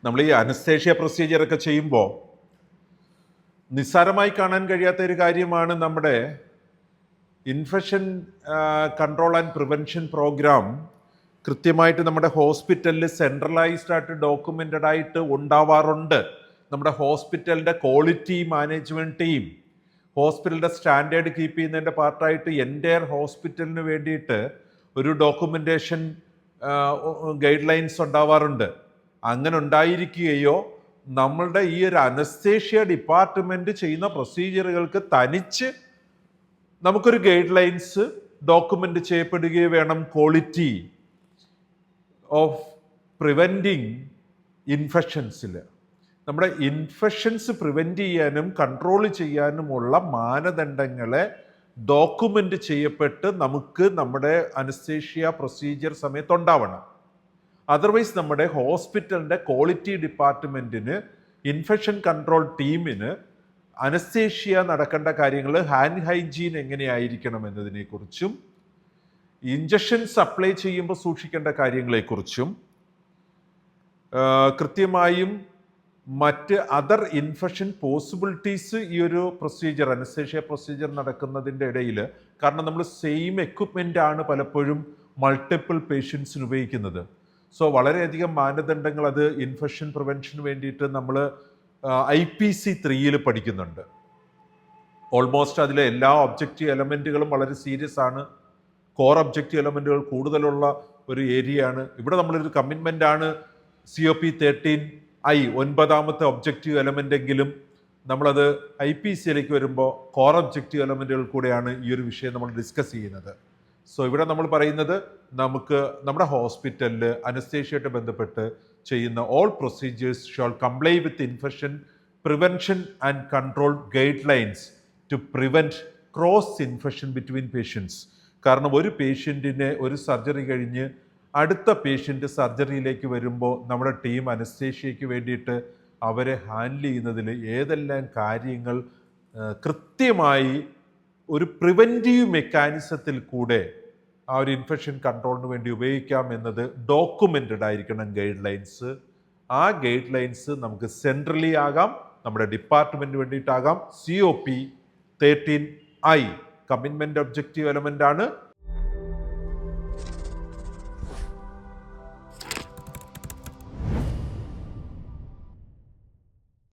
നമ്മൾ ഈ അനസ്തേഷ്യ പ്രൊസീജിയറൊക്കെ ചെയ്യുമ്പോൾ നിസ്സാരമായി കാണാൻ കഴിയാത്ത ഒരു കാര്യമാണ് നമ്മുടെ infection control and prevention program കൃത്യമായിട്ട് നമ്മുടെ ഹോസ്പിറ്റലിൽ സെൻട്രലൈസ്ഡ് ആയിട്ട് ഡോക്യുമെൻറ്റഡ് ആയിട്ട് ഉണ്ടാവാറുണ്ട്. നമ്മുടെ ഹോസ്പിറ്റലിൻ്റെ ക്വാളിറ്റി മാനേജ്മെൻറ്റ് ടീം ഹോസ്പിറ്റലിൻ്റെ സ്റ്റാൻഡേർഡ് കീപ്പ് ചെയ്യുന്നതിൻ്റെ പാർട്ടായിട്ട് എൻ്റയർ ഹോസ്പിറ്റലിന് വേണ്ടിയിട്ട് ഒരു ഡോക്യുമെൻറ്റേഷൻ ഗൈഡ് ലൈൻസ് ഉണ്ടാവാറുണ്ട്. അങ്ങനെ ഉണ്ടായിരിക്കുകയോ നമ്മളുടെ ഈ ഒരു അനസ്തേഷ്യ ഡിപ്പാർട്ട്മെൻറ്റ് ചെയ്യുന്ന പ്രൊസീജിയറുകൾക്ക് തനിച്ച് നമുക്കൊരു ഗൈഡ് ലൈൻസ് ഡോക്യുമെൻ്റ് ചെയ്യപ്പെടുകയോ വേണം. ക്വാളിറ്റി ഓഫ് പ്രിവെൻറ്റിങ് ഇൻഫെക്ഷൻസിൽ നമ്മുടെ ഇൻഫെക്ഷൻസ് പ്രിവെൻറ്റ് ചെയ്യാനും കൺട്രോൾ ചെയ്യാനുമുള്ള മാനദണ്ഡങ്ങളെ ഡോക്യുമെൻ്റ് ചെയ്യപ്പെട്ട് നമുക്ക് നമ്മുടെ അനസ്തേഷ്യ പ്രൊസീജിയർ സമയത്തുണ്ടാവണം. അതർവൈസ് നമ്മുടെ ഹോസ്പിറ്റലിൻ്റെ ക്വാളിറ്റി ഡിപ്പാർട്ട്മെൻറ്റിന് ഇൻഫെക്ഷൻ കൺട്രോൾ ടീമിന് അനസ്തേഷ്യ നടക്കേണ്ട കാര്യങ്ങൾ ഹാൻഡ് ഹൈജീൻ എങ്ങനെയായിരിക്കണം എന്നതിനെക്കുറിച്ചും ഇഞ്ചക്ഷൻ സപ്ലൈ ചെയ്യുമ്പോൾ സൂക്ഷിക്കേണ്ട കാര്യങ്ങളെക്കുറിച്ചും കൃത്യമായും മറ്റ് അതർ ഇൻഫെക്ഷൻ പോസിബിലിറ്റീസ് ഈ ഒരു പ്രൊസീജിയർ അനസ്തേഷ്യ പ്രൊസീജിയർ നടക്കുന്നതിൻ്റെ ഇടയിൽ, കാരണം നമ്മൾ സെയിം എക്വിപ്മെൻ്റ് ആണ് പലപ്പോഴും മൾട്ടിപ്പിൾ പേഷ്യൻസിന് ഉപയോഗിക്കുന്നത്. സോ വളരെയധികം മാനദണ്ഡങ്ങൾ അത് ഇൻഫെക്ഷൻ പ്രിവെൻഷന് വേണ്ടിയിട്ട് നമ്മൾ IPC 3 പഠിക്കുന്നുണ്ട്. ഓൾമോസ്റ്റ് അതിലെ എല്ലാ ഒബ്ജക്റ്റീവ് എലമെൻറ്റുകളും വളരെ സീരിയസ് ആണ്. കോർ ഒബ്ജക്റ്റീവ് എലമെൻറ്റുകൾ കൂടുതലുള്ള ഒരു ഏരിയയാണ്. ഇവിടെ നമ്മളൊരു കമ്മിറ്റ്മെൻ്റ് ആണ് COP 13I 9ാമത്തെ ഒബ്ജക്റ്റീവ് എലമെൻ്റ് എങ്കിലും നമ്മളത് IPCയിലേക്ക് വരുമ്പോൾ കോർ ഒബ്ജക്റ്റീവ് എലമെൻറ്റുകൾ കൂടെയാണ് ഈ ഒരു വിഷയം നമ്മൾ ഡിസ്കസ് ചെയ്യുന്നത്. സോ ഇവിടെ നമ്മൾ പറയുന്നത് നമുക്ക് നമ്മുടെ ഹോസ്പിറ്റലിൽ അനസ്തേഷ്യയായിട്ട് ബന്ധപ്പെട്ട് ചെയ്യുന്ന all procedures shall comply with infection prevention and control guidelines to prevent cross infection between patients. കാരണം ഒരു പേഷ്യൻറ്റിനെ ഒരു സർജറി കഴിഞ്ഞ് അടുത്ത പേഷ്യൻ്റ് സർജറിയിലേക്ക് വരുമ്പോൾ നമ്മുടെ ടീം അനസ്തേഷ്യയ്ക്ക് വേണ്ടിയിട്ട് അവരെ ഹാൻഡിൽ ചെയ്യുന്നതിൽ ഏതെല്ലാം കാര്യങ്ങൾ കൃത്യമായി ഒരു പ്രിവെൻറ്റീവ് മെക്കാനിസത്തിൽ കൂടെ ആ ഒരു ഇൻഫെക്ഷൻ കൺട്രോളിന് വേണ്ടി ഉപയോഗിക്കാം എന്നത് ഡോക്യുമെൻറ്റഡ് ആയിരിക്കണം ഗൈഡ് ലൈൻസ്. ആ ഗൈഡ് ലൈൻസ് നമുക്ക് സെൻട്രലി ആകാം, നമ്മുടെ ഡിപ്പാർട്ട്മെൻറ്റിന് വേണ്ടിയിട്ടാകാം. COP 13I commitment objective element ആണ്.